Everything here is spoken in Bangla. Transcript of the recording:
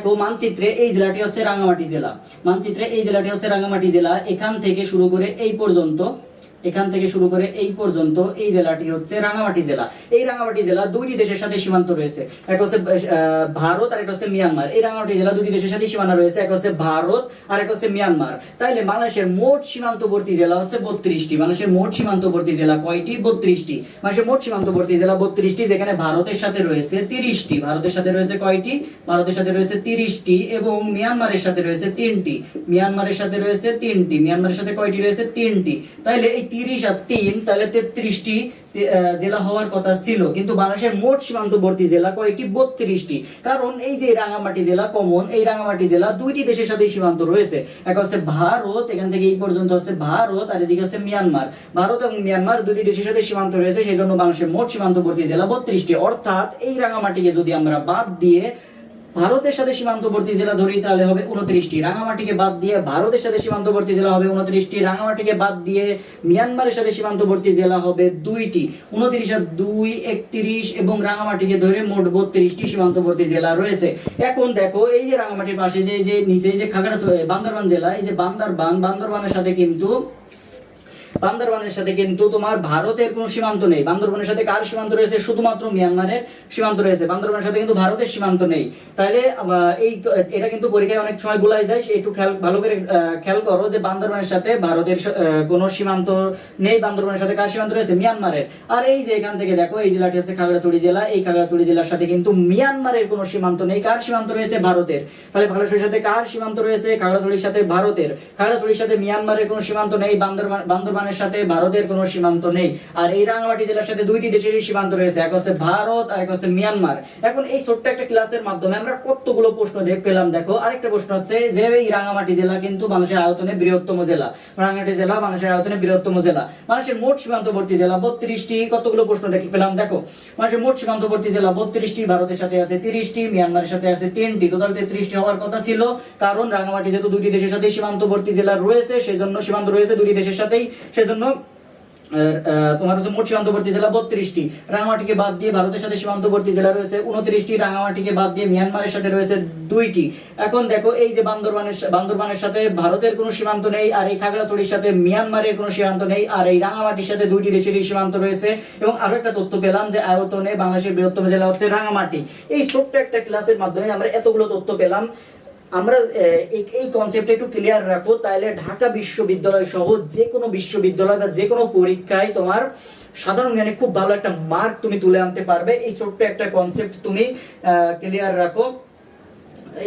তো মানচিত্রে এই জেলাটি হচ্ছে রাঙ্গামাটি জেলা, মানচিত্রে এই জেলাটি হচ্ছে রাঙ্গামাটি জেলা। এখান থেকে শুরু করে এই পর্যন্ত, এখান থেকে শুরু করে এই পর্যন্ত এই জেলাটি হচ্ছে রাঙ্গামাটি জেলা। এই রাঙ্গামাটি জেলা দুইটি দেশের সাথে সীমান্ত রয়েছে, এক হচ্ছে ভারত আর একটা হচ্ছে মিয়ানমার। এই রাঙ্গামাটি জেলা দুটি দেশের সাথে সীমানা রয়েছে, এক হচ্ছে ভারত আর এক হচ্ছে মিয়ানমার। তাইলে বাংলাদেশের মোট সীমান্তবর্তী জেলা হচ্ছে 32টি। বাংলাদেশের মোট সীমান্তবর্তী জেলা কয়টি? 32টি। বাংলাদেশের মোট সীমান্তবর্তী জেলা 32টি, যেখানে ভারতের সাথে রয়েছে 30টি। ভারতের সাথে রয়েছে কয়টি? ভারতের সাথে রয়েছে 30টি এবং মিয়ানমারের সাথে রয়েছে 3টি। মিয়ানমারের সাথে রয়েছে 3টি। মিয়ানমারের সাথে কয়টি রয়েছে? 3টি। তাইলে এই 30 আর 3 তাহলে 33টি জেলা হওয়ার কথা ছিল, কিন্তু বাংলাদেশের মোট সীমান্তবর্তী জেলা কয়টি? 32টি। কারণ এই যে রাঙ্গামাটি জেলা কমন, এই রাঙ্গামাটি জেলা দুইটি দেশের সাথে সীমান্ত রয়েছে, এক হচ্ছে ভারত, এখান থেকে এই পর্যন্ত হচ্ছে ভারত, আর এদিকে হচ্ছে মিয়ানমার। ভারত এবং মিয়ানমার দুটি দেশের সাথে সীমান্ত রয়েছে, সেই জন্য বাংলাদেশের মোট সীমান্তবর্তী জেলা 32টি। অর্থাৎ এই রাঙ্গামাটিকে যদি আমরা বাদ দিয়ে ভারতের সাথে সীমান্তবর্তী জেলা ধরি তাহলে হবে 29টি। রাঙ্গামাটিকে বাদ দিয়ে ভারতের সাথে সীমান্তবর্তী জেলা হবে 29টি। রাঙ্গামাটিকে বাদ দিয়ে মিয়ানমারের সাথে সীমান্তবর্তী জেলা হবে 2টি। 29 আর 2 31 এবং রাঙ্গামাটিকে ধরে মোট 32টি সীমান্তবর্তী জেলা রয়েছে। এখন দেখো এই যে রাঙ্গামাটির পাশে যে নিচে যে খাগড়াছড়ি বান্দরবান জেলা, এই যে বান্দরবানের সাথে কিন্তু তোমার ভারতের কোনো সীমান্ত নেই। বান্দরবানের সাথে কার সীমান্ত রয়েছে? শুধুমাত্র মিয়ানমারের সীমান্ত রয়েছে। বান্দরবানের সাথে কিন্তু ভারতের সীমান্ত নেই। তাহলে এটা কিন্তু পরীক্ষায় অনেক সময় গোলাই যায়, একটু ভালো করে খেয়াল করো যে বান্দরবানের সাথে ভারতের কোনো সীমান্ত নেই। বান্দরবানের সাথে কার সীমান্ত রয়েছে? মিয়ানমারের। আর এই যে এখান থেকে দেখো এই জেলাটি হচ্ছে খাগড়াছড়ি জেলা, এই খাগড়াছড়ি জেলার সাথে কিন্তু মিয়ানমারের কোনো সীমান্ত নেই। কার সীমান্ত রয়েছে? ভারতের। তাহলে খাগড়াছড়ির সাথে কার সীমান্ত রয়েছে? খাগড়াছড়ির সাথে ভারতের। খাগড়াছড়ির সাথে মিয়ানমারের কোনো সীমান্ত নেই। বান্দরবানের সাথে ভারতের কোনো সীমান্ত নেই। আর এই রাঙ্গামাটি জেলার সাথে দুইটি দেশেরই সীমান্ত রয়েছে, এক হচ্ছে ভারত আর এক হচ্ছে মিয়ানমার। এখন এই ছোট্ট একটা ক্লাসের মাধ্যমে আমরা কতগুলো প্রশ্ন পেলাম। দেখো আরেকটা প্রশ্ন হচ্ছে যে এই রাঙ্গামাটি জেলা কিন্তু বাংলাদেশের আয়তনে বৃহত্তম জেলা। রাঙ্গামাটি জেলা বাংলাদেশের আয়তনে বৃহত্তম জেলা। বাংলাদেশের মোট সীমান্তবর্তী জেলা 32টি। কতগুলো প্রশ্ন পেলাম? দেখো বাংলাদেশের মোট সীমান্তবর্তী জেলা 32টি, ভারতের সাথে আছে 30টি, মিয়ানমারের সাথে আছে 3টি, টোটাল 33টি হওয়ার কথা ছিল। কারণ রাঙ্গামাটি যেহেতু দুইটি দেশের সাথে সীমান্তবর্তী জেলা রয়েছে, সেজন্য সীমান্ত রয়েছে দুইটি দেশের সাথেই, সেজন্য তোমার হচ্ছে মোট সীমান্তবর্তী জেলা 32টি। রাঙ্গামাটিকে বাদ দিয়ে ভারতের সাথে সীমান্তবর্তী জেলা রয়েছে 29টি। রাঙ্গামাটিকে বাদ দিয়ে মিয়ানমারের সাথে রয়েছে 2টি। এখন দেখো এই যে বান্দরবানের সাথে ভারতের কোনো সীমান্ত নেই, আর এই খাগড়াছড়ির সাথে মিয়ানমারের কোনো সীমান্ত নেই, আর এই রাঙ্গামাটির সাথে দুইটি দেশেরই সীমান্ত রয়েছে। এবং আরো একটা তথ্য পেলাম যে আয়তনে বাংলাদেশের বৃহত্তম জেলা হচ্ছে রাঙ্গামাটি। এই ছোট্ট একটা ক্লাসের মাধ্যমে আমরা এতগুলো তথ্য পেলাম। আমরা এই কনসেপ্টটা একটু ক্লিয়ার রাখো, তাহলে ঢাকা বিশ্ববিদ্যালয় সহ যে কোনো বিশ্ববিদ্যালয় বা যে কোনো পরীক্ষায় তোমার সাধারণ জ্ঞানে খুব ভালো একটা মার্ক তুমি তুলে আনতে পারবে। এই ছোট্ট একটা কনসেপ্ট তুমি ক্লিয়ার রাখো।